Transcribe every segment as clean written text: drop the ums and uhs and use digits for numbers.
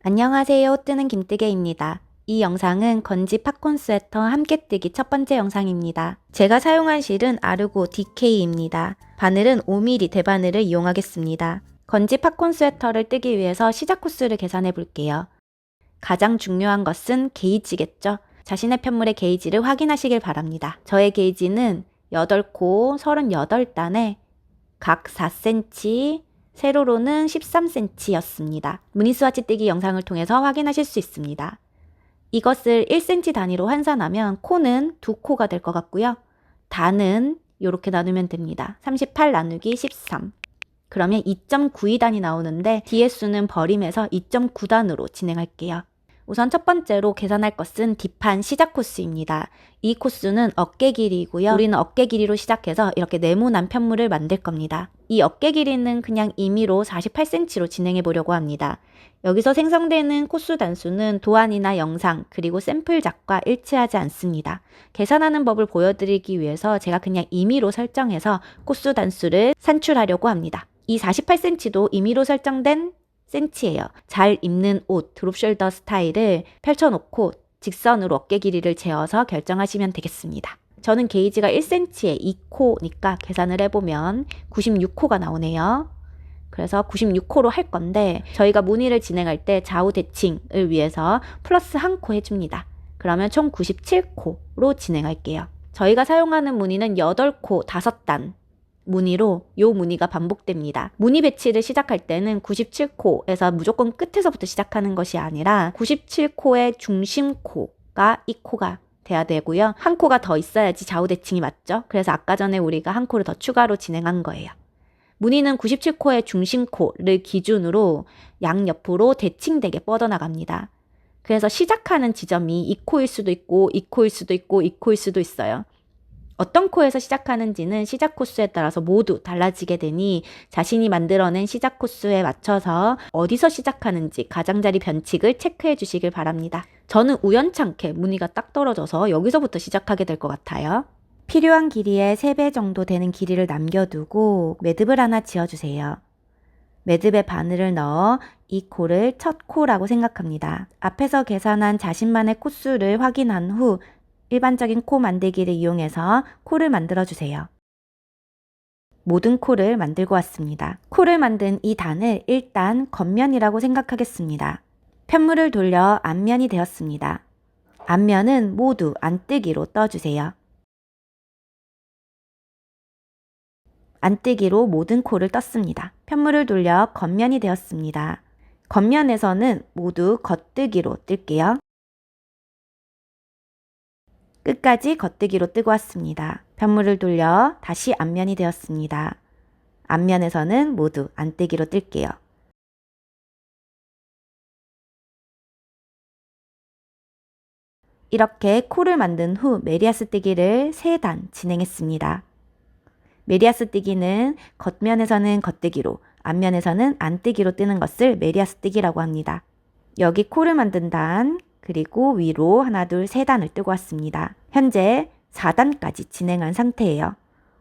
안녕하세요. 뜨는 김뜨개입니다. 이 영상은 건지 팝콘 스웨터 함께뜨기 첫 번째 영상입니다. 제가 사용한 실은 아르고 DK입니다. 바늘은 5mm 대바늘을 이용하겠습니다. 건지 팝콘 스웨터를 뜨기 위해서 시작 코스를 계산해 볼게요. 가장 중요한 것은 게이지겠죠? 자신의 편물의 게이지를 확인하시길 바랍니다. 저의 게이지는 8코 38단에 각 4cm, 세로로는 13cm였습니다. 무늬스와치 뜨기 영상을 통해서 확인하실 수 있습니다. 이것을 1cm 단위로 환산하면 코는 2코가 될 것 같고요. 단은 이렇게 나누면 됩니다. 38 나누기 13. 그러면 2.92단이 나오는데 뒤의 수는 버림해서 2.9단으로 진행할게요. 우선 첫 번째로 계산할 것은 뒷판 시작 코스입니다. 이 코스는 어깨 길이이고요. 우리는 어깨 길이로 시작해서 이렇게 네모난 편물을 만들 겁니다. 이 어깨 길이는 그냥 임의로 48cm로 진행해 보려고 합니다. 여기서 생성되는 코스 단수는 도안이나 영상 그리고 샘플작과 일치하지 않습니다. 계산하는 법을 보여드리기 위해서 제가 그냥 임의로 설정해서 코스 단수를 산출하려고 합니다. 이 48cm도 임의로 설정된 cm예요. 잘 입는 옷, 드롭숄더 스타일을 펼쳐놓고 직선으로 어깨 길이를 재어서 결정하시면 되겠습니다. 저는 게이지가 1cm에 2코니까 계산을 해보면 96코가 나오네요. 그래서 96코로 할 건데 저희가 무늬를 진행할 때 좌우 대칭을 위해서 플러스 1코 해줍니다. 그러면 총 97코로 진행할게요. 저희가 사용하는 무늬는 8코 5단 무늬로 요 무늬가 반복됩니다. 무늬 배치를 시작할 때는 97코에서 무조건 끝에서부터 시작하는 것이 아니라 97코의 중심코가 이 코가 돼야 되고요. 한 코가 더 있어야지 좌우 대칭이 맞죠? 그래서 아까 전에 우리가 한 코를 더 추가로 진행한 거예요. 무늬는 97코의 중심코를 기준으로 양옆으로 대칭되게 뻗어나갑니다. 그래서 시작하는 지점이 2코일 수도 있고 2코일 수도 있고 2코일 수도 있어요. 어떤 코에서 시작하는지는 시작 코스에 따라서 모두 달라지게 되니 자신이 만들어낸 시작 코스에 맞춰서 어디서 시작하는지 가장자리 변칙을 체크해 주시길 바랍니다. 저는 우연찮게 무늬가 딱 떨어져서 여기서부터 시작하게 될 것 같아요. 필요한 길이의 3배 정도 되는 길이를 남겨두고 매듭을 하나 지어주세요. 매듭에 바늘을 넣어 이 코를 첫 코라고 생각합니다. 앞에서 계산한 자신만의 코수를 확인한 후 일반적인 코 만들기를 이용해서 코를 만들어주세요. 모든 코를 만들고 왔습니다. 코를 만든 이 단을 일단 겉면이라고 생각하겠습니다. 편물을 돌려 앞면이 되었습니다. 앞면은 모두 안뜨기로 떠주세요. 안뜨기로 모든 코를 떴습니다. 편물을 돌려 겉면이 되었습니다. 겉면에서는 모두 겉뜨기로 뜰게요. 끝까지 겉뜨기로 뜨고 왔습니다. 편물을 돌려 다시 앞면이 되었습니다. 앞면에서는 모두 안뜨기로 뜰게요. 이렇게 코를 만든 후 메리아스 뜨기를 3단 진행했습니다. 메리아스 뜨기는 겉면에서는 겉뜨기로, 앞면에서는 안뜨기로 뜨는 것을 메리아스 뜨기라고 합니다. 여기 코를 만든 단, 그리고 위로 하나, 둘, 3단을 뜨고 왔습니다. 현재 4단까지 진행한 상태예요.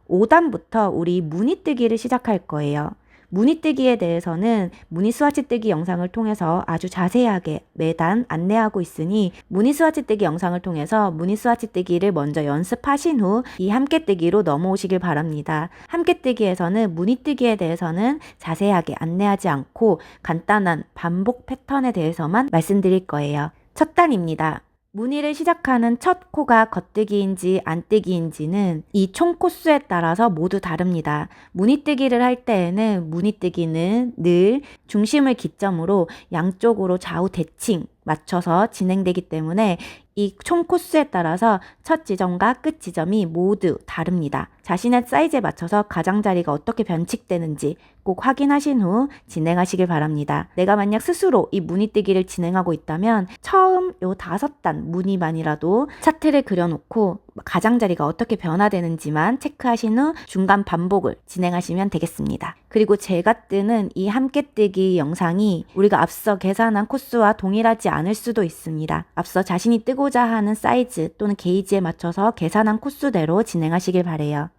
5단부터 우리 무늬 뜨기를 시작할 거예요. 무늬 뜨기에 대해서는 무늬 스와치 뜨기 영상을 통해서 아주 자세하게 매단 안내하고 있으니 무늬 스와치 뜨기 영상을 통해서 무늬 스와치 뜨기를 먼저 연습하신 후 이 함께 뜨기로 넘어오시길 바랍니다. 함께 뜨기에서는 무늬 뜨기에 대해서는 자세하게 안내하지 않고 간단한 반복 패턴에 대해서만 말씀드릴 거예요. 첫 단입니다. 무늬를 시작하는 첫 코가 겉뜨기인지 안뜨기인지는 이 총 코수에 따라서 모두 다릅니다. 무늬뜨기를 할 때에는 무늬뜨기는 늘 중심을 기점으로 양쪽으로 좌우 대칭 맞춰서 진행되기 때문에 이 총 코수에 따라서 첫 지점과 끝 지점이 모두 다릅니다. 자신의 사이즈에 맞춰서 가장자리가 어떻게 변칙되는지 꼭 확인하신 후 진행하시길 바랍니다. 내가 만약 스스로 이 무늬뜨기를 진행하고 있다면 처음 요 5단 무늬만이라도 차트를 그려놓고 가장자리가 어떻게 변화되는지만 체크하신 후 중간 반복을 진행하시면 되겠습니다. 그리고 제가 뜨는 이 함께 뜨기 영상이 우리가 앞서 계산한 코스와 동일하지 않을 수도 있습니다. 앞서 자신이 뜨고자 하는 사이즈 또는 게이지에 맞춰서 계산한 코스대로 진행하시길 바래요.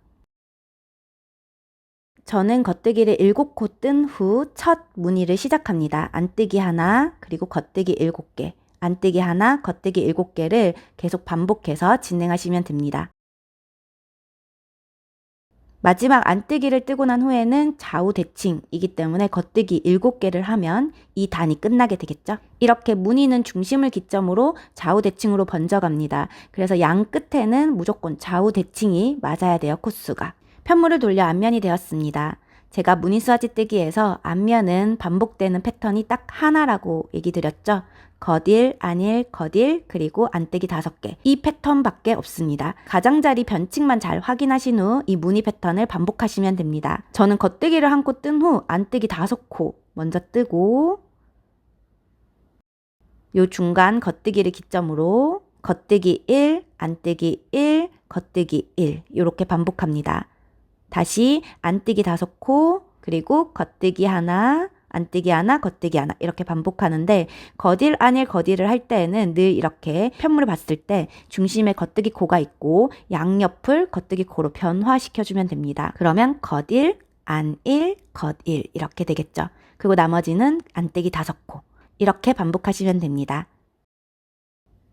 저는 겉뜨기를 7코 뜬 후 첫 무늬를 시작합니다. 안뜨기 하나, 그리고 겉뜨기 7개, 안뜨기 하나, 겉뜨기 7개를 계속 반복해서 진행하시면 됩니다. 마지막 안뜨기를 뜨고 난 후에는 좌우 대칭이기 때문에 겉뜨기 7개를 하면 이 단이 끝나게 되겠죠. 이렇게 무늬는 중심을 기점으로 좌우 대칭으로 번져갑니다. 그래서 양 끝에는 무조건 좌우 대칭이 맞아야 돼요, 코수가. 편물을 돌려 앞면이 되었습니다. 제가 무늬수화지 뜨기에서 앞면은 반복되는 패턴이 딱 하나라고 얘기 드렸죠. 겉일, 안일, 겉일, 그리고 안뜨기 5개. 이 패턴밖에 없습니다. 가장자리 변칙만 잘 확인하신 후 이 무늬 패턴을 반복하시면 됩니다. 저는 겉뜨기를 한 코 뜬 후 안뜨기 5코 먼저 뜨고 요 중간 겉뜨기를 기점으로 겉뜨기 1, 안뜨기 1, 겉뜨기 1 이렇게 반복합니다. 다시 안뜨기 5코, 그리고 겉뜨기 하나, 안뜨기 하나, 겉뜨기 하나 이렇게 반복하는데 겉일, 안일, 겉일을 할 때에는 늘 이렇게 편물을 봤을 때 중심에 겉뜨기 코가 있고 양옆을 겉뜨기 코로 변화시켜주면 됩니다. 그러면 겉일, 안일, 겉일 이렇게 되겠죠. 그리고 나머지는 안뜨기 5코 이렇게 반복하시면 됩니다.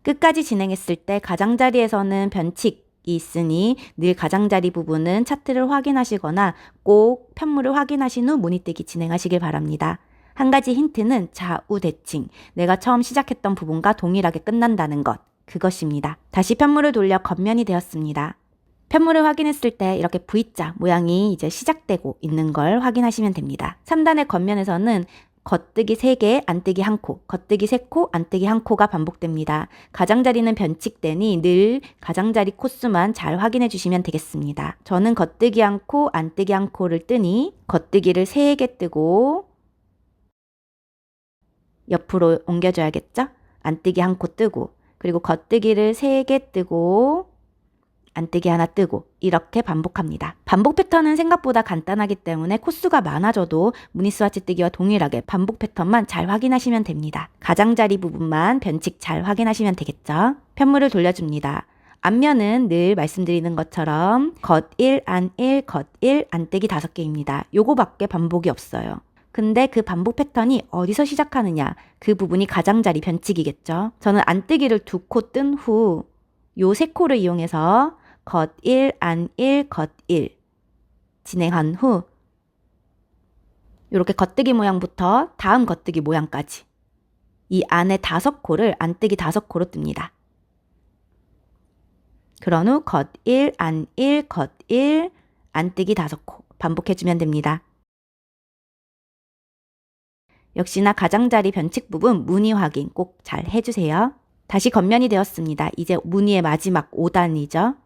끝까지 진행했을 때 가장자리에서는 변칙 이 있으니 늘 가장자리 부분은 차트를 확인하시거나 꼭 편물을 확인하신 후 무늬뜨기 진행하시길 바랍니다. 한 가지 힌트는 좌우 대칭, 내가 처음 시작했던 부분과 동일하게 끝난다는 것, 그것입니다. 다시 편물을 돌려 겉면이 되었습니다. 편물을 확인했을 때 이렇게 V자 모양이 이제 시작되고 있는 걸 확인하시면 됩니다. 3단의 겉면에서는 겉뜨기 3개, 안뜨기 1코, 겉뜨기 3코, 안뜨기 1코가 반복됩니다. 가장자리는 변칙되니 늘 가장자리 코수만 잘 확인해 주시면 되겠습니다. 저는 겉뜨기 1코, 안뜨기 1코를 뜨니 겉뜨기를 3개 뜨고 옆으로 옮겨줘야겠죠? 안뜨기 1코 뜨고 그리고 겉뜨기를 3개 뜨고 안뜨기 하나 뜨고 이렇게 반복합니다. 반복 패턴은 생각보다 간단하기 때문에 코수가 많아져도 무늬스와치 뜨기와 동일하게 반복 패턴만 잘 확인하시면 됩니다. 가장자리 부분만 변칙 잘 확인하시면 되겠죠. 편물을 돌려줍니다. 앞면은 늘 말씀드리는 것처럼 겉1, 안1, 겉1, 안뜨기 5개입니다. 요거밖에 반복이 없어요. 근데 그 반복 패턴이 어디서 시작하느냐, 그 부분이 가장자리 변칙이겠죠. 저는 안뜨기를 2코 뜬 후 요 3코를 이용해서 겉 1, 안 1, 겉 1 진행한 후 이렇게 겉뜨기 모양부터 다음 겉뜨기 모양까지 이 안에 5코를 안뜨기 5코로 뜹니다. 그런 후 겉 1, 안 1, 겉 1, 안뜨기 5코 반복해주면 됩니다. 역시나 가장자리 변칙 부분 무늬 확인 꼭 잘 해주세요. 다시 겉면이 되었습니다. 이제 무늬의 마지막 5단이죠.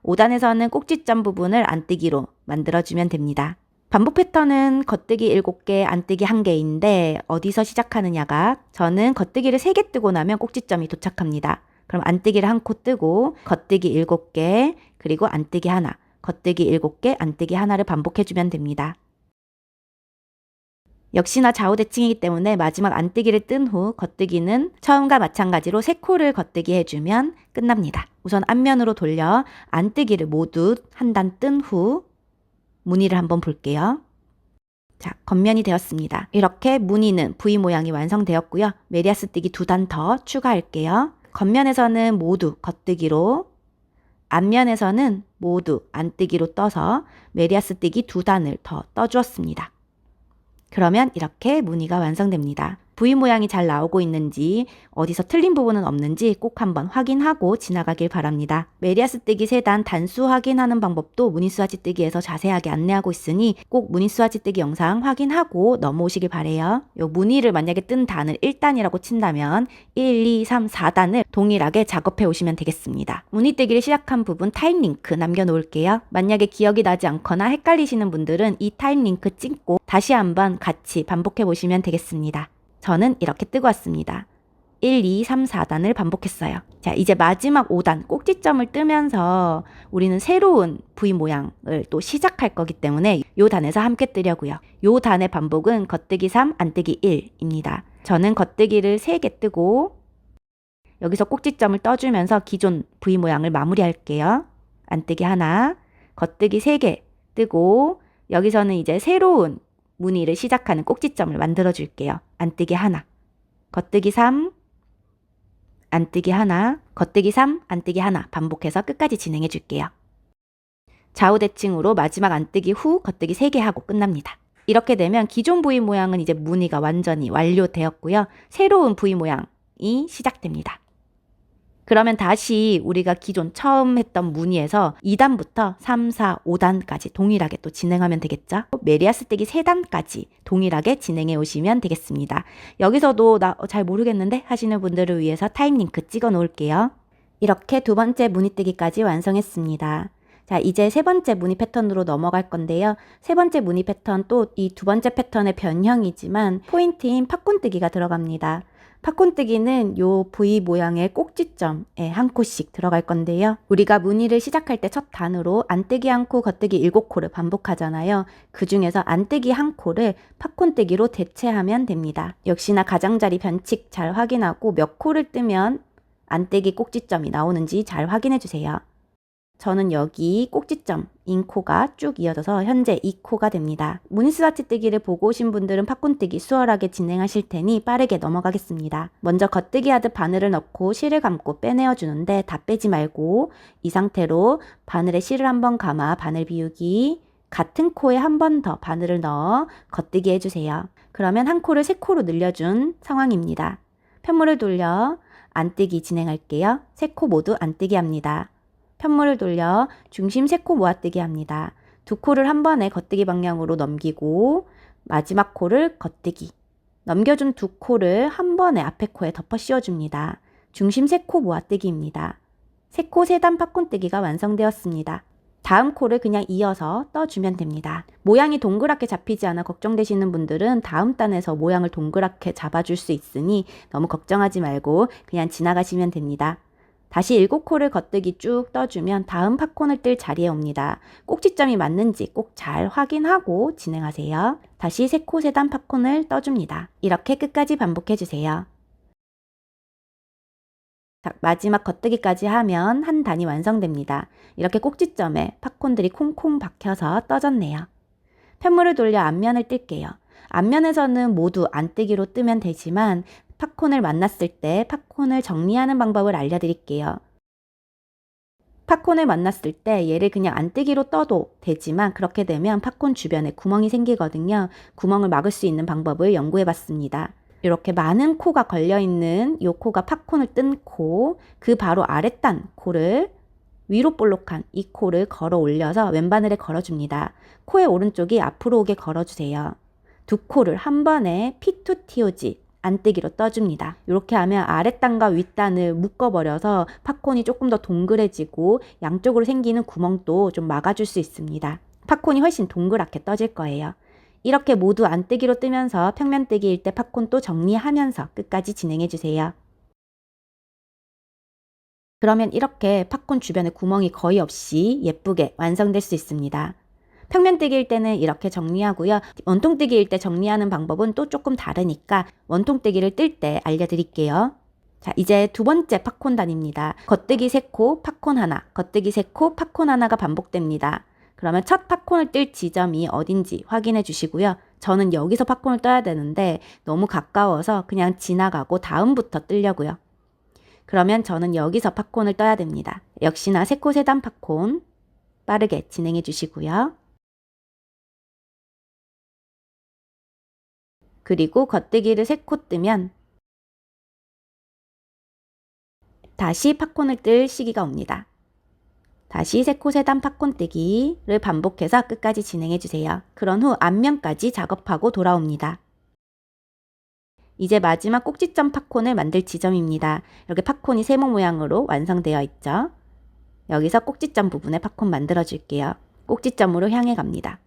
5단에서는 꼭지점 부분을 안뜨기로 만들어주면 됩니다. 반복 패턴은 겉뜨기 7개, 안뜨기 1개인데 어디서 시작하느냐가 저는 겉뜨기를 3개 뜨고 나면 꼭지점이 도착합니다. 그럼 안뜨기를 1코 뜨고 겉뜨기 7개, 그리고 안뜨기 하나, 겉뜨기 7개, 안뜨기 하나를 반복해주면 됩니다. 역시나 좌우 대칭이기 때문에 마지막 안뜨기를 뜬 후 겉뜨기는 처음과 마찬가지로 3코를 겉뜨기 해주면 끝납니다. 우선 앞면으로 돌려 안뜨기를 모두 한 단 뜬 후 무늬를 한번 볼게요. 자, 겉면이 되었습니다. 이렇게 무늬는 V 모양이 완성되었고요. 메리아스 뜨기 2단 더 추가할게요. 겉면에서는 모두 겉뜨기로, 앞면에서는 모두 안뜨기로 떠서 메리아스 뜨기 2단을 더 떠주었습니다. 그러면 이렇게 무늬가 완성됩니다. V 모양이 잘 나오고 있는지 어디서 틀린 부분은 없는지 꼭 한번 확인하고 지나가길 바랍니다. 메리아스 뜨기 3단 단수 확인하는 방법도 무늬수화지 뜨기에서 자세하게 안내하고 있으니 꼭 무늬수화지 뜨기 영상 확인하고 넘어오시길 바래요. 요 무늬를 만약에 뜬 단을 1단이라고 친다면 1, 2, 3, 4단을 동일하게 작업해 오시면 되겠습니다. 무늬 뜨기를 시작한 부분 타임 링크 남겨놓을게요. 만약에 기억이 나지 않거나 헷갈리시는 분들은 이 타임 링크 찍고 다시 한번 같이 반복해 보시면 되겠습니다. 저는 이렇게 뜨고 왔습니다. 1, 2, 3, 4단을 반복했어요. 자, 이제 마지막 5단 꼭지점을 뜨면서 우리는 새로운 V 모양을 또 시작할 거기 때문에 요 단에서 함께 뜨려고요. 요 단의 반복은 겉뜨기 3, 안뜨기 1입니다. 저는 겉뜨기를 3개 뜨고 여기서 꼭지점을 떠주면서 기존 V 모양을 마무리할게요. 안뜨기 하나, 겉뜨기 3개 뜨고 여기서는 이제 새로운 무늬를 시작하는 꼭지점을 만들어 줄게요. 안뜨기 하나, 겉뜨기 3, 안뜨기 하나, 겉뜨기 3, 안뜨기 하나 반복해서 끝까지 진행해 줄게요. 좌우 대칭으로 마지막 안뜨기 후 겉뜨기 3개 하고 끝납니다. 이렇게 되면 기존 부위 모양은 이제 무늬가 완전히 완료되었고요. 새로운 부위 모양이 시작됩니다. 그러면 다시 우리가 기존 처음 했던 무늬에서 2단부터 3, 4, 5단까지 동일하게 또 진행하면 되겠죠? 메리아스 뜨기 3단까지 동일하게 진행해 오시면 되겠습니다. 여기서도 나 잘 모르겠는데 하시는 분들을 위해서 타임 링크 찍어 놓을게요. 이렇게 두 번째 무늬 뜨기까지 완성했습니다. 자, 이제 세 번째 무늬 패턴으로 넘어갈 건데요. 세 번째 무늬 패턴 또 이 두 번째 패턴의 변형이지만 포인트인 팝콘뜨기가 들어갑니다. 팝콘뜨기는 요 V 모양의 꼭지점에 한 코씩 들어갈 건데요. 우리가 무늬를 시작할 때 첫 단으로 안뜨기 한 코, 겉뜨기 7코를 반복하잖아요. 그 중에서 안뜨기 한 코를 팝콘뜨기로 대체하면 됩니다. 역시나 가장자리 변칙 잘 확인하고 몇 코를 뜨면 안뜨기 꼭지점이 나오는지 잘 확인해 주세요. 저는 여기 꼭지점 인코가 쭉 이어져서 현재 2코가 됩니다. 무늬 스와치 뜨기를 보고 오신 분들은 팝콘뜨기 수월하게 진행하실 테니 빠르게 넘어가겠습니다. 먼저 겉뜨기 하듯 바늘을 넣고 실을 감고 빼내어 주는데 다 빼지 말고 이 상태로 바늘에 실을 한번 감아 바늘 비우기, 같은 코에 한 번 더 바늘을 넣어 겉뜨기 해주세요. 그러면 한 코를 3코로 늘려준 상황입니다. 편물을 돌려 안뜨기 진행할게요. 3코 모두 안뜨기 합니다. 편물을 돌려 중심 3코 모아뜨기 합니다. 2코를 한 번에 겉뜨기 방향으로 넘기고 마지막 코를 겉뜨기. 넘겨준 2코를 한 번에 앞에 코에 덮어 씌워줍니다. 중심 3코 모아뜨기입니다. 3코 3단 팝콘뜨기가 완성되었습니다. 다음 코를 그냥 이어서 떠주면 됩니다. 모양이 동그랗게 잡히지 않아 걱정되시는 분들은 다음 단에서 모양을 동그랗게 잡아줄 수 있으니 너무 걱정하지 말고 그냥 지나가시면 됩니다. 다시 7코를 겉뜨기 쭉 떠주면 다음 팝콘을 뜰 자리에 옵니다. 꼭지점이 맞는지 꼭 잘 확인하고 진행하세요. 다시 3코 3단 팝콘을 떠줍니다. 이렇게 끝까지 반복해주세요. 마지막 겉뜨기까지 하면 한 단이 완성됩니다. 이렇게 꼭지점에 팝콘들이 콩콩 박혀서 떠졌네요. 편물을 돌려 앞면을 뜰게요. 앞면에서는 모두 안뜨기로 뜨면 되지만 팝콘을 만났을 때 팝콘을 정리하는 방법을 알려드릴게요. 팝콘을 만났을 때 얘를 그냥 안뜨기로 떠도 되지만 그렇게 되면 팝콘 주변에 구멍이 생기거든요. 구멍을 막을 수 있는 방법을 연구해봤습니다. 이렇게 많은 코가 걸려있는 이 코가 팝콘을 뜬 코, 그 바로 아랫단 코를 위로 볼록한 이 코를 걸어 올려서 왼바늘에 걸어줍니다. 코의 오른쪽이 앞으로 오게 걸어주세요. 두 코를 한 번에 P2TOG 안뜨기로 떠줍니다. 이렇게 하면 아랫단과 윗단을 묶어버려서 팝콘이 조금 더 동그래지고 양쪽으로 생기는 구멍도 좀 막아줄 수 있습니다. 팝콘이 훨씬 동그랗게 떠질 거예요. 이렇게 모두 안뜨기로 뜨면서 평면뜨기일 때 팝콘 또 정리하면서 끝까지 진행해주세요. 그러면 이렇게 팝콘 주변에 구멍이 거의 없이 예쁘게 완성될 수 있습니다. 평면뜨기일 때는 이렇게 정리하고요. 원통뜨기일 때 정리하는 방법은 또 조금 다르니까 원통뜨기를 뜰 때 알려드릴게요. 자, 이제 두 번째 팝콘 단입니다. 겉뜨기 3코, 팝콘 하나, 겉뜨기 3코, 팝콘 하나가 반복됩니다. 그러면 첫 팝콘을 뜰 지점이 어딘지 확인해 주시고요. 저는 여기서 팝콘을 떠야 되는데 너무 가까워서 그냥 지나가고 다음부터 뜨려고요. 그러면 저는 여기서 팝콘을 떠야 됩니다. 역시나 3코 3단 팝콘 빠르게 진행해 주시고요. 그리고 겉뜨기를 3코 뜨면 다시 팝콘을 뜰 시기가 옵니다. 다시 3코 3단 팝콘 뜨기를 반복해서 끝까지 진행해 주세요. 그런 후 앞면까지 작업하고 돌아옵니다. 이제 마지막 꼭지점 팝콘을 만들 지점입니다. 이렇게 팝콘이 세모 모양으로 완성되어 있죠. 여기서 꼭지점 부분에 팝콘 만들어 줄게요. 꼭지점으로 향해 갑니다.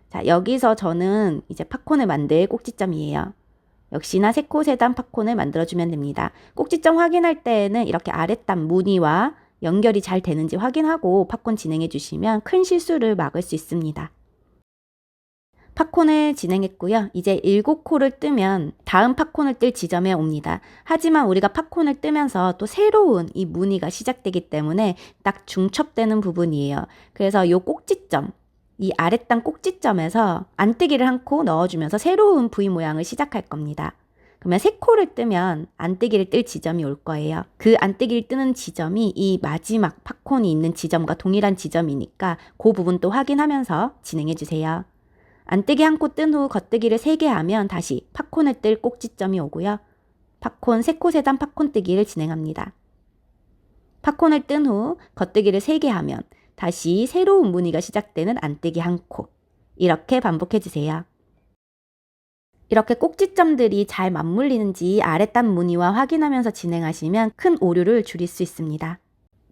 자, 여기서 저는 이제 팝콘을 만들 꼭지점이에요. 역시나 3코 3단 팝콘을 만들어주면 됩니다. 꼭지점 확인할 때에는 이렇게 아랫단 무늬와 연결이 잘 되는지 확인하고 팝콘 진행해 주시면 큰 실수를 막을 수 있습니다. 팝콘을 진행했고요. 이제 7코를 뜨면 다음 팝콘을 뜰 지점에 옵니다. 하지만 우리가 팝콘을 뜨면서 또 새로운 이 무늬가 시작되기 때문에 딱 중첩되는 부분이에요. 그래서 이 꼭지점, 이 아랫단 꼭지점에서 안뜨기를 한 코 넣어주면서 새로운 V 모양을 시작할 겁니다. 그러면 세 코를 뜨면 안뜨기를 뜰 지점이 올 거예요. 그 안뜨기를 뜨는 지점이 이 마지막 팝콘이 있는 지점과 동일한 지점이니까 그 부분도 확인하면서 진행해 주세요. 안뜨기 한 코 뜬 후 겉뜨기를 3개 하면 다시 팝콘을 뜰 꼭지점이 오고요. 팝콘 3코 세단 팝콘 뜨기를 진행합니다. 팝콘을 뜬 후 겉뜨기를 3개 하면 다시 새로운 무늬가 시작되는 안뜨기 한 코. 이렇게 반복해 주세요. 이렇게 꼭지점들이 잘 맞물리는지 아랫단 무늬와 확인하면서 진행하시면 큰 오류를 줄일 수 있습니다.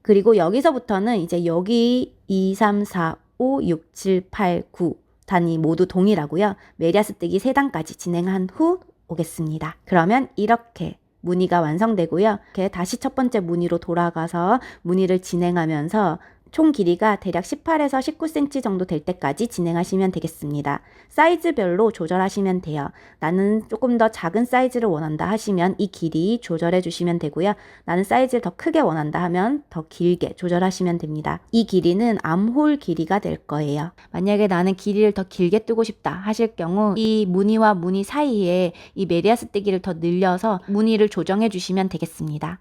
그리고 여기서부터는 이제 여기 2, 3, 4, 5, 6, 7, 8, 9 단이 모두 동일하고요. 메리아스 뜨기 3단까지 진행한 후 오겠습니다. 그러면 이렇게 무늬가 완성되고요. 이렇게 다시 첫 번째 무늬로 돌아가서 무늬를 진행하면서 총 길이가 대략 18에서 19cm 정도 될 때까지 진행하시면 되겠습니다. 사이즈별로 조절하시면 돼요. 나는 조금 더 작은 사이즈를 원한다 하시면 이 길이 조절해 주시면 되고요. 나는 사이즈를 더 크게 원한다 하면 더 길게 조절하시면 됩니다. 이 길이는 암홀 길이가 될 거예요. 만약에 나는 길이를 더 길게 뜨고 싶다 하실 경우 이 무늬와 무늬 사이에 이 메리아스 뜨기를 더 늘려서 무늬를 조정해 주시면 되겠습니다.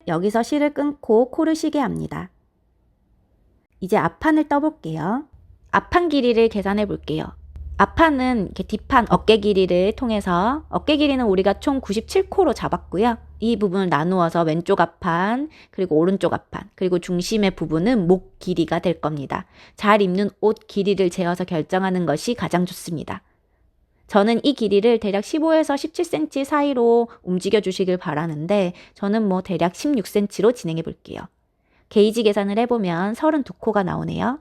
여기서 실을 끊고 코를 쉬게 합니다. 이제 앞판을 떠볼게요. 앞판 길이를 계산해 볼게요. 앞판은 이렇게 뒷판 어깨 길이를 통해서 어깨 길이는 우리가 총 97코로 잡았고요. 이 부분을 나누어서 왼쪽 앞판 그리고 오른쪽 앞판 그리고 중심의 부분은 목 길이가 될 겁니다. 잘 입는 옷 길이를 재어서 결정하는 것이 가장 좋습니다. 저는 이 길이를 대략 15에서 17cm 사이로 움직여 주시길 바라는데 저는 뭐 대략 16cm로 진행해 볼게요. 게이지 계산을 해보면 32코가 나오네요.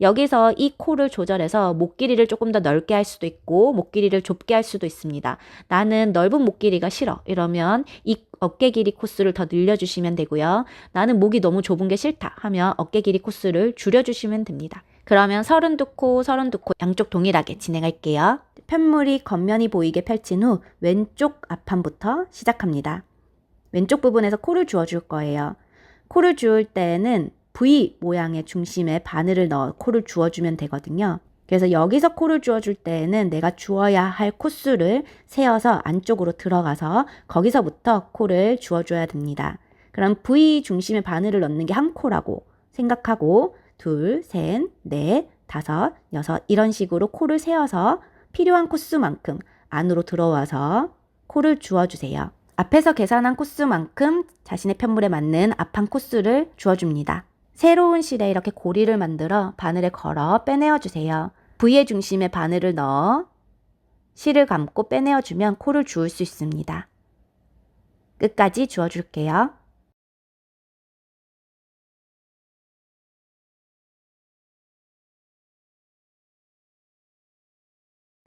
여기서 이 코를 조절해서 목 길이를 조금 더 넓게 할 수도 있고 목 길이를 좁게 할 수도 있습니다. 나는 넓은 목 길이가 싫어. 이러면 이 어깨 길이 코스를 더 늘려주시면 되고요. 나는 목이 너무 좁은 게 싫다 하면 어깨 길이 코스를 줄여주시면 됩니다. 그러면 32코, 32코 양쪽 동일하게 진행할게요. 편물이 겉면이 보이게 펼친 후 왼쪽 앞판부터 시작합니다. 왼쪽 부분에서 코를 주어줄 거예요. 코를 주울 때는 V 모양의 중심에 바늘을 넣어 코를 주어주면 되거든요. 그래서 여기서 코를 주어줄 때에는 내가 주어야 할 코수를 세어서 안쪽으로 들어가서 거기서부터 코를 주어줘야 됩니다. 그럼 V 중심에 바늘을 넣는 게 한 코라고 생각하고 둘, 셋, 넷, 다섯, 여섯 이런 식으로 코를 세어서 필요한 코수만큼 안으로 들어와서 코를 주어주세요. 앞에서 계산한 코스만큼 자신의 편물에 맞는 앞판 코스를 주어줍니다. 새로운 실에 이렇게 고리를 만들어 바늘에 걸어 빼내어 주세요. V의 중심에 바늘을 넣어 실을 감고 빼내어 주면 코를 주울 수 있습니다. 끝까지 주어줄게요.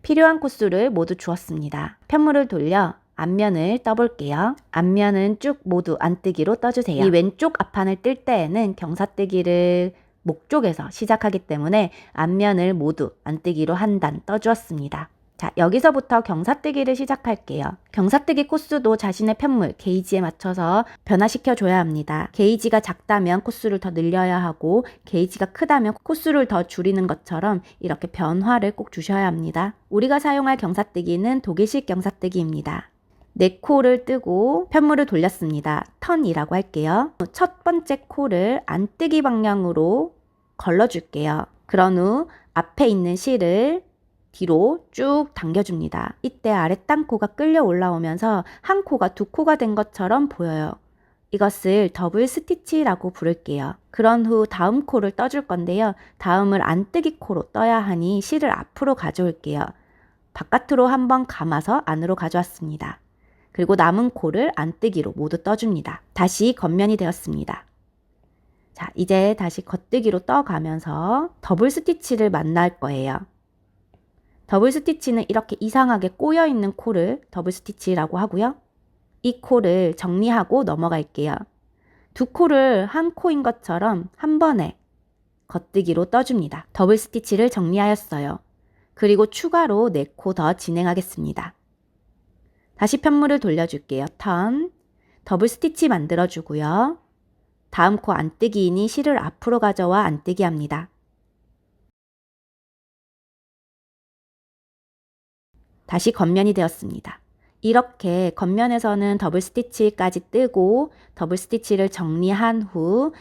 필요한 코스를 모두 주었습니다. 편물을 돌려 앞면을 떠볼게요. 앞면은 쭉 모두 안뜨기로 떠주세요. 이 왼쪽 앞판을 뜰 때에는 경사뜨기를 목 쪽에서 시작하기 때문에 앞면을 모두 안뜨기로 한 단 떠주었습니다. 자, 여기서부터 경사뜨기를 시작할게요. 경사뜨기 코스도 자신의 편물, 게이지에 맞춰서 변화시켜 줘야 합니다. 게이지가 작다면 코스를 더 늘려야 하고 게이지가 크다면 코스를 더 줄이는 것처럼 이렇게 변화를 꼭 주셔야 합니다. 우리가 사용할 경사뜨기는 독일식 경사뜨기입니다. 네 코를 뜨고 편물을 돌렸습니다. 턴이라고 할게요. 첫 번째 코를 안뜨기 방향으로 걸러줄게요. 그런 후 앞에 있는 실을 뒤로 쭉 당겨줍니다. 이때 아랫단 코가 끌려 올라오면서 한 코가 두 코가 된 것처럼 보여요. 이것을 더블 스티치라고 부를게요. 그런 후 다음 코를 떠줄 건데요. 다음을 안뜨기 코로 떠야 하니 실을 앞으로 가져올게요. 바깥으로 한번 감아서 안으로 가져왔습니다. 그리고 남은 코를 안뜨기로 모두 떠줍니다. 다시 겉면이 되었습니다. 자, 이제 다시 겉뜨기로 떠가면서 더블 스티치를 만날 거예요. 더블 스티치는 이렇게 이상하게 꼬여있는 코를 더블 스티치라고 하고요. 이 코를 정리하고 넘어갈게요. 두 코를 한 코인 것처럼 한 번에 겉뜨기로 떠줍니다. 더블 스티치를 정리하였어요. 그리고 추가로 4코 더 진행하겠습니다. 다시 편물을 돌려줄게요. 턴, 더블 스티치 만들어주고요. 다음 코 안뜨기이니 실을 앞으로 가져와 안뜨기 합니다. 다시 겉면이 되었습니다. 이렇게 겉면에서는 더블 스티치까지 뜨고 더블 스티치를 정리한 후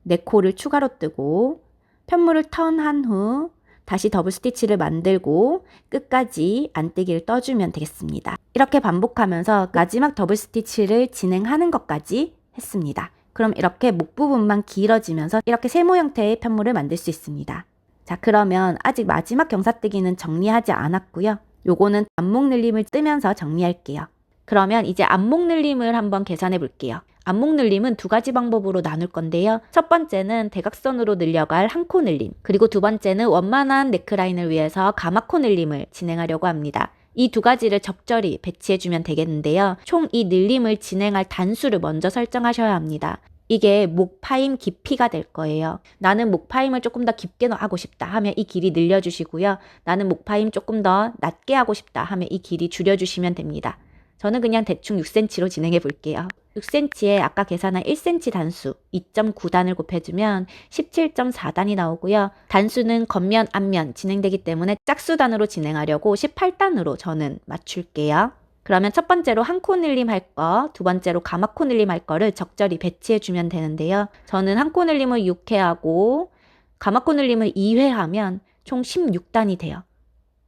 네 코를 추가로 뜨고 편물을 턴한 후 다시 더블 스티치를 만들고 끝까지 안뜨기를 떠주면 되겠습니다. 이렇게 반복하면서 마지막 더블 스티치를 진행하는 것까지 했습니다. 그럼 이렇게 목 부분만 길어지면서 이렇게 세모 형태의 편물을 만들 수 있습니다. 자, 그러면 아직 마지막 경사뜨기는 정리하지 않았고요. 요거는 안목 늘림을 뜨면서 정리할게요. 그러면 이제 안목 늘림을 한번 계산해 볼게요. 안목 늘림은 두 가지 방법으로 나눌 건데요. 첫 번째는 대각선으로 늘려갈 한 코 늘림, 그리고 두 번째는 원만한 넥라인을 위해서 가마코 늘림을 진행하려고 합니다. 이 두 가지를 적절히 배치해주면 되겠는데요. 총 이 늘림을 진행할 단수를 먼저 설정하셔야 합니다. 이게 목 파임 깊이가 될 거예요. 나는 목 파임을 조금 더 깊게 하고 싶다 하면 이 길이 늘려주시고요. 나는 목 파임 조금 더 낮게 하고 싶다 하면 이 길이 줄여주시면 됩니다. 저는 그냥 대충 6cm로 진행해 볼게요. 6cm에 아까 계산한 1cm 단수 2.9단을 곱해주면 17.4단이 나오고요. 단수는 겉면, 앞면 진행되기 때문에 짝수단으로 진행하려고 18단으로 저는 맞출게요. 그러면 첫 번째로 한 코 늘림 할 거, 두 번째로 가마코 늘림 할 거를 적절히 배치해주면 되는데요. 저는 한 코 늘림을 6회 하고 가마코 늘림을 2회 하면 총 16단이 돼요.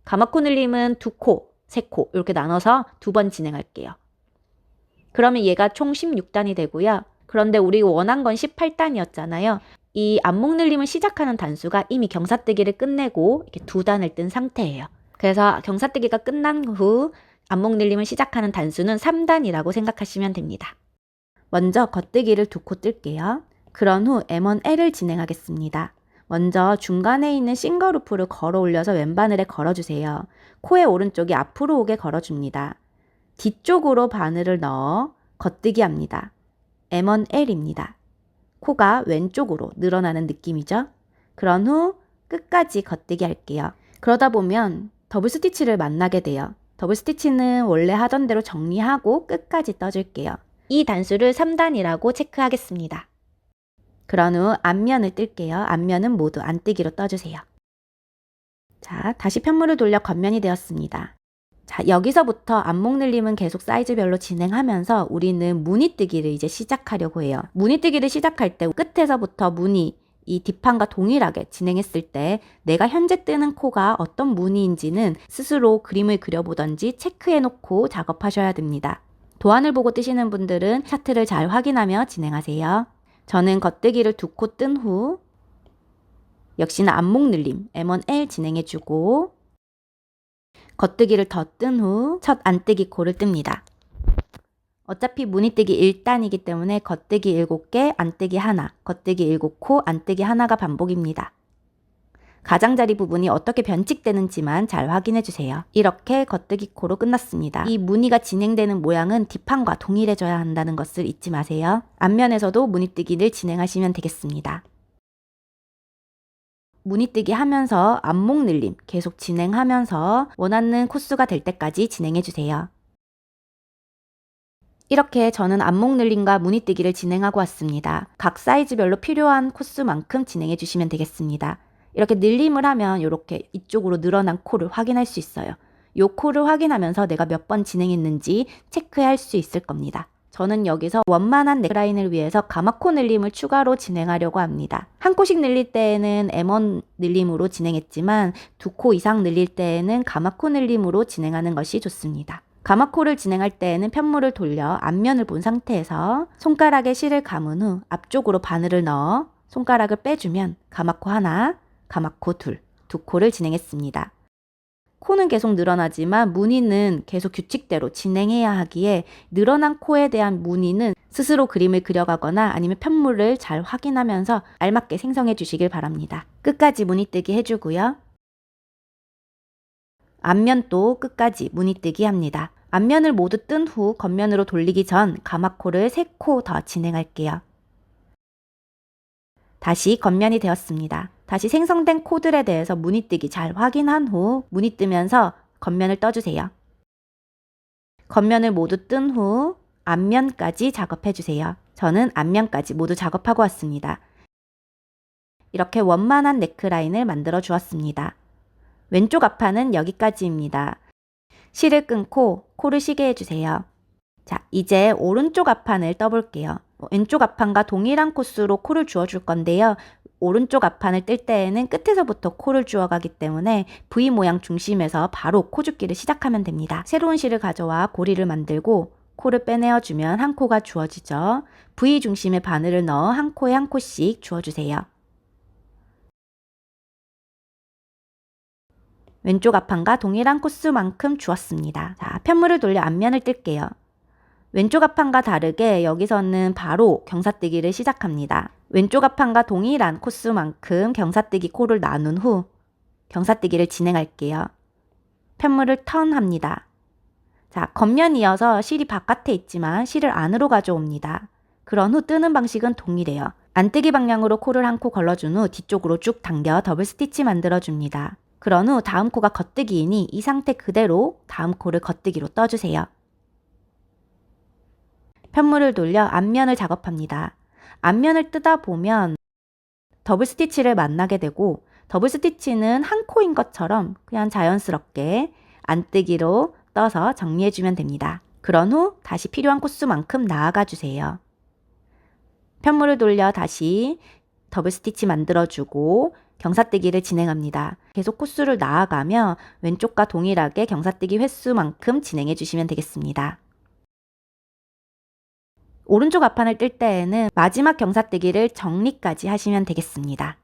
가마코 늘림은 2코, 3코 이렇게 나눠서 두 번 진행할게요. 그러면 얘가 총 16단이 되고요. 그런데 우리 원한 건 18단이었잖아요. 이 안목 늘림을 시작하는 단수가 이미 경사뜨기를 끝내고 이렇게 두 단을 뜬 상태예요. 그래서 경사뜨기가 끝난 후 안목 늘림을 시작하는 단수는 3단이라고 생각하시면 됩니다. 먼저 겉뜨기를 2코 뜰게요. 그런 후 M1L을 진행하겠습니다. 먼저 중간에 있는 싱글 루프를 걸어 올려서 왼바늘에 걸어주세요. 코의 오른쪽이 앞으로 오게 걸어줍니다. 뒤쪽으로 바늘을 넣어 겉뜨기 합니다. M1L입니다. 코가 왼쪽으로 늘어나는 느낌이죠. 그런 후 끝까지 겉뜨기 할게요. 그러다 보면 더블 스티치를 만나게 돼요. 더블 스티치는 원래 하던 대로 정리하고 끝까지 떠줄게요. 이 단수를 3단이라고 체크하겠습니다. 그런 후 앞면을 뜰게요. 앞면은 모두 안뜨기로 떠주세요. 자, 다시 편물을 돌려 겉면이 되었습니다. 자, 여기서부터 안목 늘림은 계속 사이즈별로 진행하면서 우리는 무늬뜨기를 이제 시작하려고 해요. 무늬뜨기를 시작할 때 끝에서부터 무늬, 이 뒷판과 동일하게 진행했을 때 내가 현재 뜨는 코가 어떤 무늬인지는 스스로 그림을 그려보던지 체크해 놓고 작업하셔야 됩니다. 도안을 보고 뜨시는 분들은 차트를 잘 확인하며 진행하세요. 저는 겉뜨기를 2코 뜬 후 역시나 안목 늘림 M1L 진행해주고 겉뜨기를 더 뜬 후 첫 안뜨기 코를 뜹니다. 어차피 무늬뜨기 1단이기 때문에 겉뜨기 7개, 안뜨기 하나, 겉뜨기 7코, 안뜨기 하나가 반복입니다. 가장자리 부분이 어떻게 변칙되는지만 잘 확인해 주세요. 이렇게 겉뜨기 코로 끝났습니다. 이 무늬가 진행되는 모양은 뒷판과 동일해져야 한다는 것을 잊지 마세요. 앞면에서도 무늬뜨기를 진행하시면 되겠습니다. 무늬뜨기 하면서 안목 늘림 계속 진행하면서 원하는 코수가 될 때까지 진행해 주세요. 이렇게 저는 안목 늘림과 무늬뜨기를 진행하고 왔습니다. 각 사이즈별로 필요한 코수만큼 진행해 주시면 되겠습니다. 이렇게 늘림을 하면 이렇게 이쪽으로 늘어난 코를 확인할 수 있어요. 이 코를 확인하면서 내가 몇 번 진행했는지 체크할 수 있을 겁니다. 저는 여기서 원만한 넥라인을 위해서 가마코 늘림을 추가로 진행하려고 합니다. 한 코씩 늘릴 때에는 M1 늘림으로 진행했지만 2코 이상 늘릴 때에는 가마코 늘림으로 진행하는 것이 좋습니다. 가마코를 진행할 때에는 편물을 돌려 앞면을 본 상태에서 손가락에 실을 감은 후 앞쪽으로 바늘을 넣어 손가락을 빼주면 가마코 하나, 가마코 둘, 2코를 진행했습니다. 코는 계속 늘어나지만 무늬는 계속 규칙대로 진행해야 하기에 늘어난 코에 대한 무늬는 스스로 그림을 그려가거나 아니면 편물을 잘 확인하면서 알맞게 생성해 주시길 바랍니다. 끝까지 무늬뜨기 해주고요. 앞면도 끝까지 무늬뜨기 합니다. 앞면을 모두 뜬 후 겉면으로 돌리기 전 가마코를 3코 더 진행할게요. 다시 겉면이 되었습니다. 다시 생성된 코들에 대해서 무늬뜨기 잘 확인한 후 무늬 뜨면서 겉면을 떠주세요. 겉면을 모두 뜬 후 앞면까지 작업해 주세요. 저는 앞면까지 모두 작업하고 왔습니다. 이렇게 원만한 넥라인을 만들어 주었습니다. 왼쪽 앞판은 여기까지입니다. 실을 끊고 코를 쉬게 해주세요. 자, 이제 오른쪽 앞판을 떠볼게요. 왼쪽 앞판과 동일한 코스로 코를 주어줄 건데요. 오른쪽 앞판을 뜰 때에는 끝에서부터 코를 주어가기 때문에 V 모양 중심에서 바로 코 줍기를 시작하면 됩니다. 새로운 실을 가져와 고리를 만들고 코를 빼내어주면 한 코가 주어지죠. V 중심의 바늘을 넣어 한 코에 한 코씩 주어주세요. 왼쪽 앞판과 동일한 코스만큼 주었습니다. 자, 편물을 돌려 앞면을 뜰게요. 왼쪽 앞판과 다르게 여기서는 바로 경사뜨기를 시작합니다. 왼쪽 앞판과 동일한 코스만큼 경사뜨기 코를 나눈 후 경사뜨기를 진행할게요. 편물을 턴합니다. 자, 겉면 이어서 실이 바깥에 있지만 실을 안으로 가져옵니다. 그런 후 뜨는 방식은 동일해요. 안뜨기 방향으로 코를 한 코 걸러준 후 뒤쪽으로 쭉 당겨 더블 스티치 만들어줍니다. 그런 후 다음 코가 겉뜨기이니 이 상태 그대로 다음 코를 겉뜨기로 떠주세요. 편물을 돌려 앞면을 작업합니다. 앞면을 뜨다 보면 더블 스티치를 만나게 되고 더블 스티치는 한 코인 것처럼 그냥 자연스럽게 안뜨기로 떠서 정리해주면 됩니다. 그런 후 다시 필요한 코스만큼 나아가 주세요. 편물을 돌려 다시 더블 스티치 만들어주고 경사뜨기를 진행합니다. 계속 코스를 나아가며 왼쪽과 동일하게 경사뜨기 횟수만큼 진행해 주시면 되겠습니다. 오른쪽 앞판을 뜰 때에는 마지막 경사뜨기를 정리까지 하시면 되겠습니다.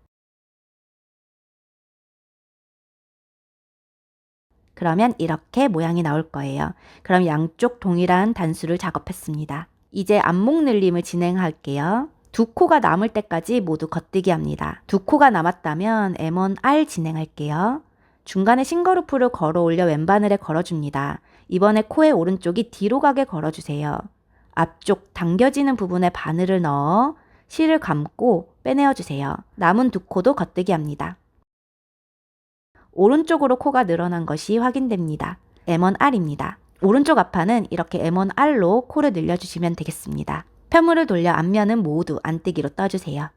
그러면 이렇게 모양이 나올 거예요. 그럼 양쪽 동일한 단수를 작업했습니다. 이제 안목 늘림을 진행할게요. 두 코가 남을 때까지 모두 겉뜨기 합니다. 두 코가 남았다면 M1R 진행할게요. 중간에 싱거루프를 걸어 올려 왼바늘에 걸어줍니다. 이번에 코의 오른쪽이 뒤로 가게 걸어주세요. 앞쪽 당겨지는 부분에 바늘을 넣어 실을 감고 빼내어주세요. 남은 두 코도 겉뜨기 합니다. 오른쪽으로 코가 늘어난 것이 확인됩니다. M1R입니다. 오른쪽 앞판은 이렇게 M1R로 코를 늘려주시면 되겠습니다. 편물을 돌려 앞면은 모두 안뜨기로 떠주세요.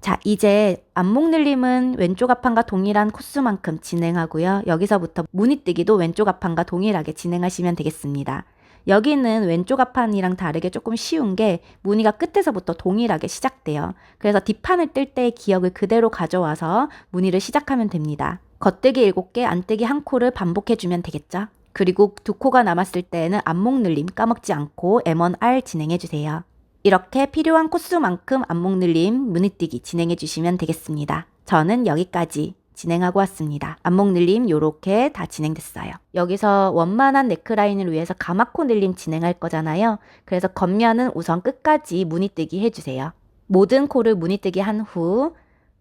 자, 이제 안목 늘림은 왼쪽 앞판과 동일한 코스만큼 진행하고요. 여기서부터 무늬뜨기도 왼쪽 앞판과 동일하게 진행하시면 되겠습니다. 여기는 왼쪽 앞판이랑 다르게 조금 쉬운 게 무늬가 끝에서부터 동일하게 시작돼요. 그래서 뒷판을 뜰 때의 기억을 그대로 가져와서 무늬를 시작하면 됩니다. 겉뜨기 7개, 안뜨기 1코를 반복해주면 되겠죠? 그리고 두 코가 남았을 때에는 안목 늘림 까먹지 않고 M1R 진행해주세요. 이렇게 필요한 코스만큼 안목 늘림, 무늬뜨기 진행해주시면 되겠습니다. 저는 여기까지 진행하고 왔습니다. 안목 늘림 요렇게 다 진행됐어요. 여기서 원만한 넥라인을 위해서 가마코 늘림 진행할 거잖아요. 그래서 겉면은 우선 끝까지 무늬뜨기 해주세요. 모든 코를 무늬뜨기 한 후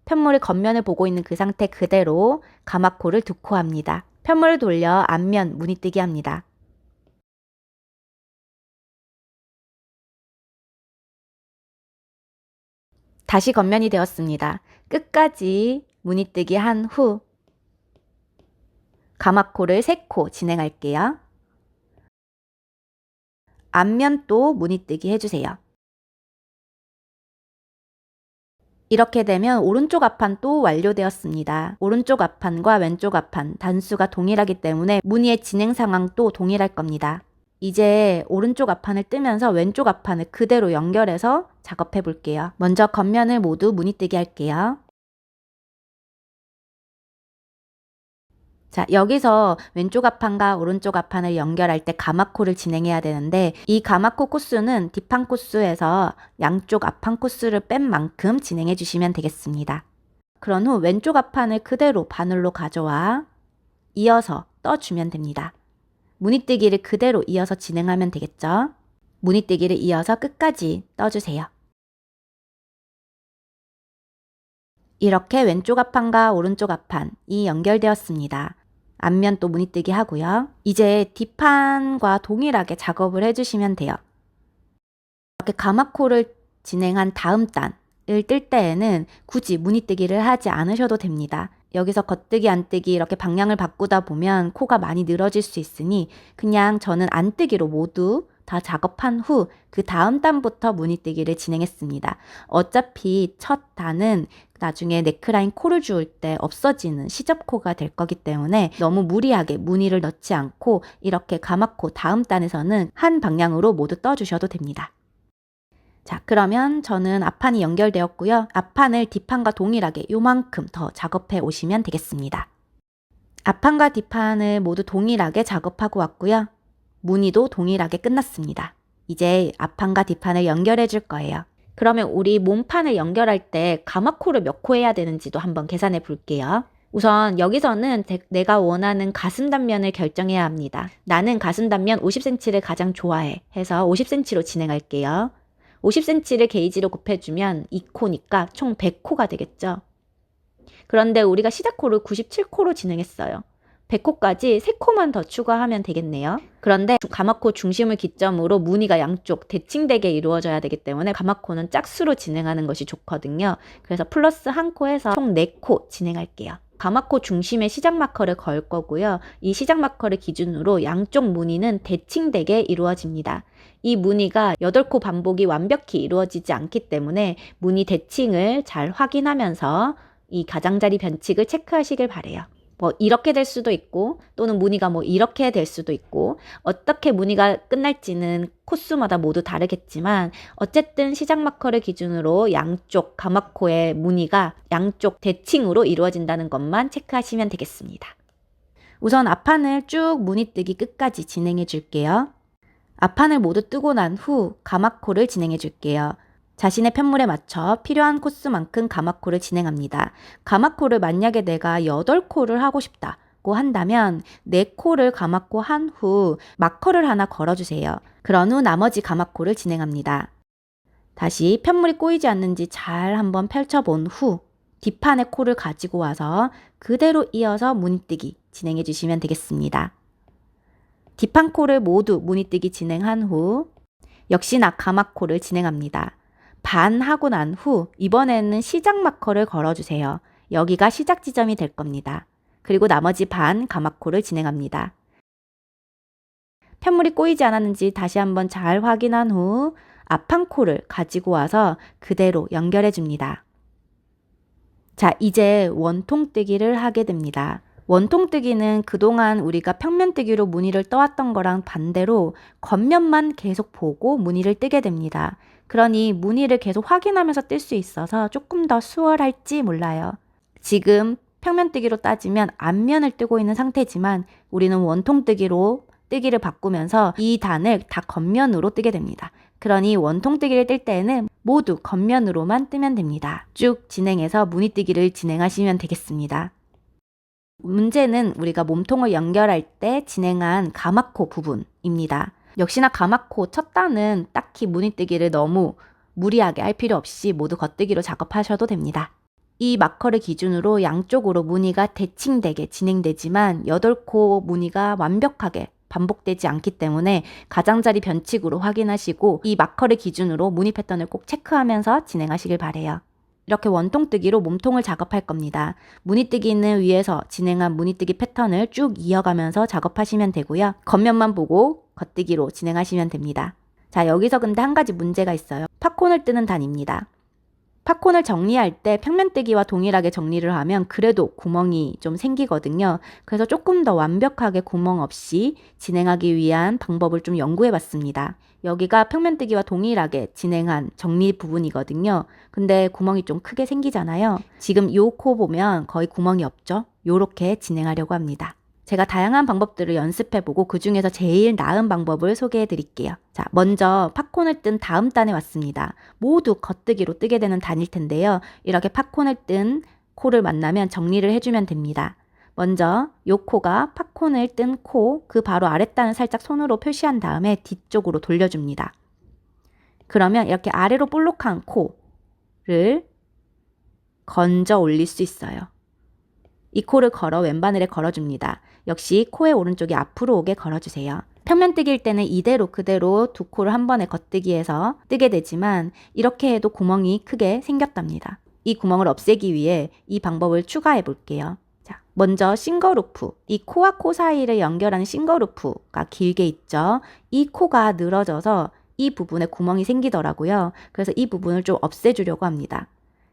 편물의 겉면을 보고 있는 그 상태 그대로 가마코를 2코 합니다. 편물을 돌려 앞면 무늬뜨기 합니다. 다시 겉면이 되었습니다. 끝까지 무늬뜨기 한 후 가마코를 3코 진행할게요. 앞면 또 무늬뜨기 해주세요. 이렇게 되면 오른쪽 앞판 또 완료되었습니다. 오른쪽 앞판과 왼쪽 앞판 단수가 동일하기 때문에 무늬의 진행 상황도 동일할 겁니다. 이제 오른쪽 앞판을 뜨면서 왼쪽 앞판을 그대로 연결해서 작업해 볼게요. 먼저 겉면을 모두 무늬뜨기 할게요. 자, 여기서 왼쪽 앞판과 오른쪽 앞판을 연결할 때 가마코를 진행해야 되는데 이 가마코 코스는 뒷판 코스에서 양쪽 앞판 코스를 뺀 만큼 진행해 주시면 되겠습니다. 그런 후 왼쪽 앞판을 그대로 바늘로 가져와 이어서 떠주면 됩니다. 무늬뜨기를 그대로 이어서 진행하면 되겠죠? 무늬뜨기를 이어서 끝까지 떠주세요. 이렇게 왼쪽 앞판과 오른쪽 앞판이 연결되었습니다. 앞면 또 무늬뜨기 하고요. 이제 뒷판과 동일하게 작업을 해주시면 돼요. 이렇게 가마코를 진행한 다음 단을 뜰 때에는 굳이 무늬뜨기를 하지 않으셔도 됩니다. 여기서 겉뜨기 안뜨기 이렇게 방향을 바꾸다 보면 코가 많이 늘어질 수 있으니 그냥 저는 안뜨기로 모두 다 작업한 후 그 다음 단부터 무늬뜨기를 진행했습니다. 어차피 첫 단은 나중에 네크라인 코를 주울 때 없어지는 시접코가 될 거기 때문에 너무 무리하게 무늬를 넣지 않고 이렇게 가마코 다음 단에서는 한 방향으로 모두 떠주셔도 됩니다. 자, 그러면 저는 앞판이 연결되었고요. 앞판을 뒷판과 동일하게 요만큼 더 작업해 오시면 되겠습니다. 앞판과 뒷판을 모두 동일하게 작업하고 왔고요. 무늬도 동일하게 끝났습니다. 이제 앞판과 뒷판을 연결해 줄 거예요. 그러면 우리 몸판을 연결할 때 가마코를 몇 코 해야 되는지도 한번 계산해 볼게요. 우선 여기서는 내가 원하는 가슴 단면을 결정해야 합니다. 나는 가슴 단면 50cm를 가장 좋아해 해서 50cm로 진행할게요. 50cm를 게이지로 곱해주면 2코니까 총 100코가 되겠죠. 그런데 우리가 시작코를 97코로 진행했어요. 100코까지 3코만 더 추가하면 되겠네요. 그런데 가마코 중심을 기점으로 무늬가 양쪽 대칭되게 이루어져야 되기 때문에 가마코는 짝수로 진행하는 것이 좋거든요. 그래서 플러스 1코 해서 총 4코 진행할게요. 가마코 중심에 시작 마커를 걸 거고요. 이 시작 마커를 기준으로 양쪽 무늬는 대칭되게 이루어집니다. 이 무늬가 8코 반복이 완벽히 이루어지지 않기 때문에 무늬 대칭을 잘 확인하면서 이 가장자리 변칙을 체크하시길 바래요. 뭐 이렇게 될 수도 있고 또는 무늬가 뭐 이렇게 될 수도 있고 어떻게 무늬가 끝날지는 코스마다 모두 다르겠지만 어쨌든 시작 마커를 기준으로 양쪽 가마코의 무늬가 양쪽 대칭으로 이루어진다는 것만 체크하시면 되겠습니다. 우선 앞판을 쭉 무늬뜨기 끝까지 진행해 줄게요. 앞판을 모두 뜨고 난 후 가마코를 진행해 줄게요. 자신의 편물에 맞춰 필요한 코스만큼 가마코를 진행합니다. 가마코를 만약에 내가 8코를 하고 싶다고 한다면 4코를 가마코 한 후 마커를 하나 걸어주세요. 그런 후 나머지 가마코를 진행합니다. 다시 편물이 꼬이지 않는지 잘 한번 펼쳐본 후 뒷판에 코를 가지고 와서 그대로 이어서 무늬뜨기 진행해 주시면 되겠습니다. 뒷판 코를 모두 무늬뜨기 진행한 후 역시나 가마코를 진행합니다. 반 하고 난 후 이번에는 시작 마커를 걸어주세요. 여기가 시작 지점이 될 겁니다. 그리고 나머지 반 가마코를 진행합니다. 편물이 꼬이지 않았는지 다시 한번 잘 확인한 후 앞판 코를 가지고 와서 그대로 연결해 줍니다. 자, 이제 원통뜨기를 하게 됩니다. 원통뜨기는 그동안 우리가 평면뜨기로 무늬를 떠왔던 거랑 반대로 겉면만 계속 보고 무늬를 뜨게 됩니다. 그러니 무늬를 계속 확인하면서 뜰 수 있어서 조금 더 수월할지 몰라요. 지금 평면뜨기로 따지면 앞면을 뜨고 있는 상태지만 우리는 원통뜨기로 뜨기를 바꾸면서 이 단을 다 겉면으로 뜨게 됩니다. 그러니 원통뜨기를 뜰 때는 모두 겉면으로만 뜨면 됩니다. 쭉 진행해서 무늬뜨기를 진행하시면 되겠습니다. 문제는 우리가 몸통을 연결할 때 진행한 가마코 부분입니다. 역시나 가마코 첫 단은 딱히 무늬뜨기를 너무 무리하게 할 필요 없이 모두 겉뜨기로 작업하셔도 됩니다. 이 마커를 기준으로 양쪽으로 무늬가 대칭되게 진행되지만 8코 무늬가 완벽하게 반복되지 않기 때문에 가장자리 변칙으로 확인하시고 이 마커를 기준으로 무늬 패턴을 꼭 체크하면서 진행하시길 바래요. 이렇게 원통뜨기로 몸통을 작업할 겁니다. 무늬뜨기는 위에서 진행한 무늬뜨기 패턴을 쭉 이어가면서 작업하시면 되고요. 겉면만 보고 겉뜨기로 진행하시면 됩니다. 자, 여기서 근데 한 가지 문제가 있어요. 팝콘을 뜨는 단입니다. 팝콘을 정리할 때 평면뜨기와 동일하게 정리를 하면 그래도 구멍이 좀 생기거든요. 그래서 조금 더 완벽하게 구멍 없이 진행하기 위한 방법을 좀 연구해 봤습니다. 여기가 평면뜨기와 동일하게 진행한 정리 부분이거든요. 근데 구멍이 좀 크게 생기잖아요. 지금 요 코 보면 거의 구멍이 없죠? 요렇게 진행하려고 합니다. 제가 다양한 방법들을 연습해보고 그 중에서 제일 나은 방법을 소개해 드릴게요. 자, 먼저 팝콘을 뜬 다음 단에 왔습니다. 모두 겉뜨기로 뜨게 되는 단일 텐데요. 이렇게 팝콘을 뜬 코를 만나면 정리를 해주면 됩니다. 먼저 요 코가 팝콘을 뜬 코, 그 바로 아랫단을 살짝 손으로 표시한 다음에 뒤쪽으로 돌려줍니다. 그러면 이렇게 아래로 볼록한 코를 건져 올릴 수 있어요. 이 코를 걸어 왼바늘에 걸어줍니다. 역시 코의 오른쪽이 앞으로 오게 걸어주세요. 평면뜨기일 때는 이대로 그대로 두 코를 한 번에 겉뜨기해서 뜨게 되지만 이렇게 해도 구멍이 크게 생겼답니다. 이 구멍을 없애기 위해 이 방법을 추가해 볼게요. 자, 먼저 싱글루프, 이 코와 코 사이를 연결하는 싱글루프가 길게 있죠. 이 코가 늘어져서 이 부분에 구멍이 생기더라고요. 그래서 이 부분을 좀 없애주려고 합니다.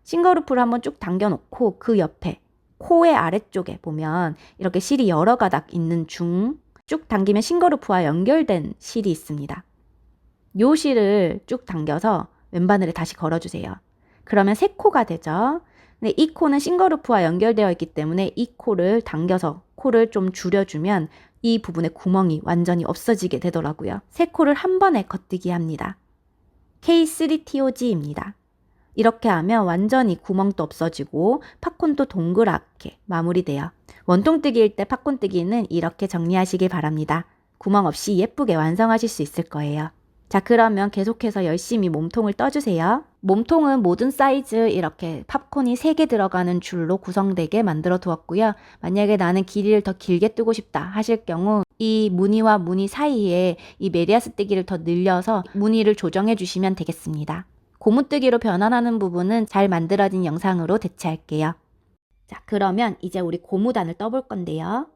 싱거루프를 한번 쭉 당겨놓고 그 옆에 코의 아래쪽에 보면 이렇게 실이 여러 가닥 있는 중 쭉 당기면 싱거루프와 연결된 실이 있습니다. 요 실을 쭉 당겨서 왼바늘에 다시 걸어주세요. 그러면 새 코가 되죠. 근데 이 코는 싱거루프와 연결되어 있기 때문에 이 코를 당겨서 코를 좀 줄여주면 이 부분에 구멍이 완전히 없어지게 되더라고요. 새 코를 한 번에 겉뜨기 합니다. K3TOG입니다. 이렇게 하면 완전히 구멍도 없어지고 팝콘도 동그랗게 마무리돼요. 원통뜨기일 때 팝콘뜨기는 이렇게 정리하시길 바랍니다. 구멍 없이 예쁘게 완성하실 수 있을 거예요. 자, 그러면 계속해서 열심히 몸통을 떠주세요. 몸통은 모든 사이즈 이렇게 팝콘이 3개 들어가는 줄로 구성되게 만들어 두었고요. 만약에 나는 길이를 더 길게 뜨고 싶다 하실 경우 이 무늬와 무늬 사이에 이 메리아스 뜨기를 더 늘려서 무늬를 조정해 주시면 되겠습니다. 고무뜨기로 변환하는 부분은 잘 만들어진 영상으로 대체할게요. 자, 그러면 이제 우리 고무단을 떠볼 건데요.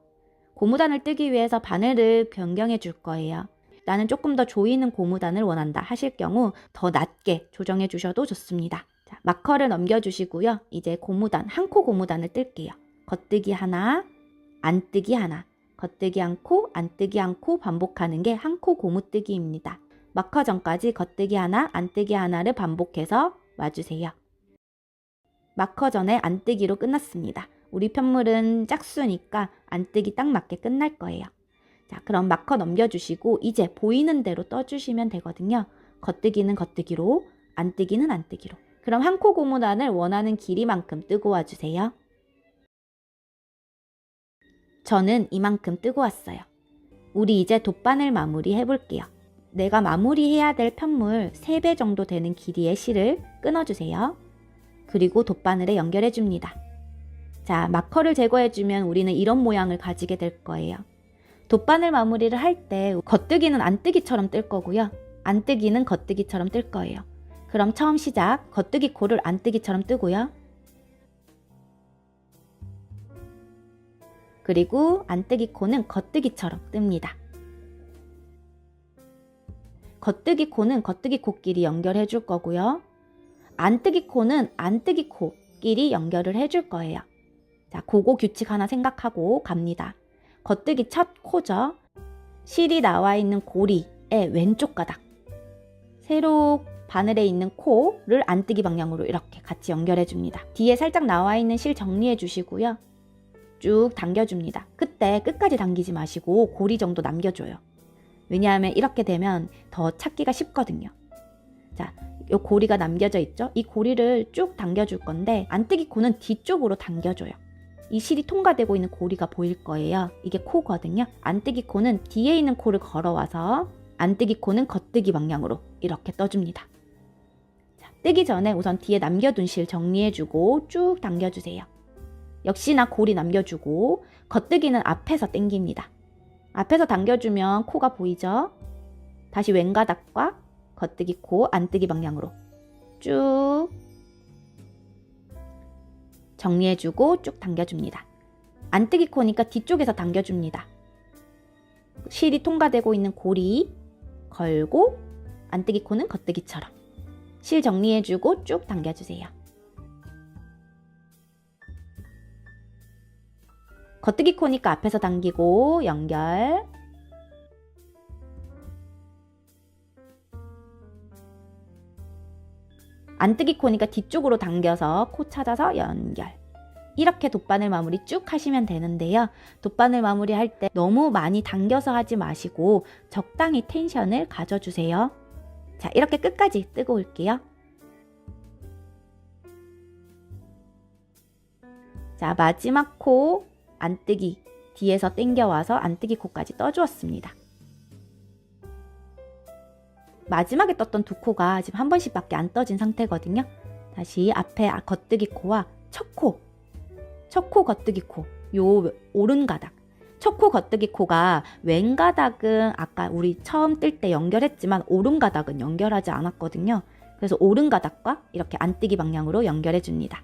고무단을 뜨기 위해서 바늘을 변경해 줄 거예요. 나는 조금 더 조이는 고무단을 원한다 하실 경우 더 낮게 조정해 주셔도 좋습니다. 자, 마커를 넘겨주시고요. 이제 고무단, 한 코 고무단을 뜰게요. 겉뜨기 하나, 안뜨기 하나, 겉뜨기 한 코, 안뜨기 한 코 반복하는 게 한 코 고무뜨기입니다. 마커 전까지 겉뜨기 하나, 안뜨기 하나를 반복해서 와주세요. 마커 전에 안뜨기로 끝났습니다. 우리 편물은 짝수니까 안뜨기 딱 맞게 끝날 거예요. 자, 그럼 마커 넘겨주시고 이제 보이는 대로 떠주시면 되거든요. 겉뜨기는 겉뜨기로, 안뜨기는 안뜨기로. 그럼 한 코 고무단을 원하는 길이만큼 뜨고 와주세요. 저는 이만큼 뜨고 왔어요. 우리 이제 돗바늘 마무리 해볼게요. 내가 마무리해야 될 편물 3배 정도 되는 길이의 실을 끊어주세요. 그리고 돗바늘에 연결해줍니다. 자, 마커를 제거해주면 우리는 이런 모양을 가지게 될 거예요. 돗바늘 마무리를 할 때 겉뜨기는 안뜨기처럼 뜰 거고요. 안뜨기는 겉뜨기처럼 뜰 거예요. 그럼 처음 시작, 겉뜨기 코를 안뜨기처럼 뜨고요. 그리고 안뜨기 코는 겉뜨기처럼 뜹니다. 겉뜨기 코는 겉뜨기 코끼리 연결해 줄 거고요. 안뜨기 코는 안뜨기 코끼리 연결을 해줄 거예요. 자, 그거 규칙 하나 생각하고 갑니다. 겉뜨기 첫 코죠. 실이 나와 있는 고리의 왼쪽 가닥. 세로 바늘에 있는 코를 안뜨기 방향으로 이렇게 같이 연결해 줍니다. 뒤에 살짝 나와 있는 실 정리해 주시고요. 쭉 당겨줍니다. 그때 끝까지 당기지 마시고 고리 정도 남겨줘요. 왜냐하면 이렇게 되면 더 찾기가 쉽거든요. 자, 이 고리가 남겨져 있죠? 이 고리를 쭉 당겨줄 건데 안뜨기 코는 뒤쪽으로 당겨줘요. 이 실이 통과되고 있는 고리가 보일 거예요. 이게 코거든요. 안뜨기 코는 뒤에 있는 코를 걸어와서 안뜨기 코는 겉뜨기 방향으로 이렇게 떠줍니다. 자, 뜨기 전에 우선 뒤에 남겨둔 실 정리해주고 쭉 당겨주세요. 역시나 고리 남겨주고 겉뜨기는 앞에서 당깁니다. 앞에서 당겨주면 코가 보이죠? 다시 왼가닥과 겉뜨기 코, 안뜨기 방향으로 쭉 정리해주고 쭉 당겨줍니다. 안뜨기 코니까 뒤쪽에서 당겨줍니다. 실이 통과되고 있는 고리 걸고 안뜨기 코는 겉뜨기처럼 실 정리해주고 쭉 당겨주세요. 겉뜨기 코니까 앞에서 당기고 연결. 안뜨기 코니까 뒤쪽으로 당겨서 코 찾아서 연결. 이렇게 돗바늘 마무리 쭉 하시면 되는데요. 돗바늘 마무리 할 때 너무 많이 당겨서 하지 마시고 적당히 텐션을 가져주세요. 자, 이렇게 끝까지 뜨고 올게요. 자, 마지막 코 안뜨기 뒤에서 당겨와서 안뜨기 코까지 떠주었습니다. 마지막에 떴던 두 코가 지금 한 번씩밖에 안 떠진 상태거든요. 다시 앞에 겉뜨기 코와 첫 코 겉뜨기 코, 요 오른 가닥. 첫 코 겉뜨기 코가 왼 가닥은 아까 우리 처음 뜰 때 연결했지만 오른 가닥은 연결하지 않았거든요. 그래서 오른 가닥과 이렇게 안뜨기 방향으로 연결해 줍니다.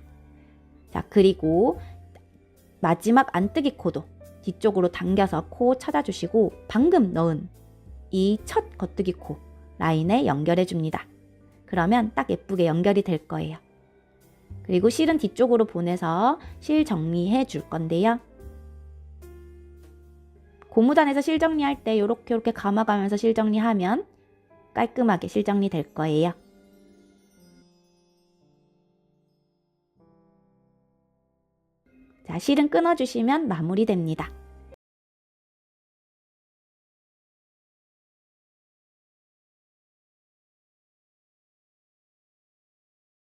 자, 그리고 마지막 안뜨기 코도 뒤쪽으로 당겨서 코 찾아주시고 방금 넣은 이 첫 겉뜨기 코 라인에 연결해 줍니다. 그러면 딱 예쁘게 연결이 될 거예요. 그리고 실은 뒤쪽으로 보내서 실 정리해 줄 건데요. 고무단에서 실 정리할 때 이렇게 감아가면서 실 정리하면 깔끔하게 실 정리 될 거예요. 자, 실은 끊어주시면 마무리됩니다.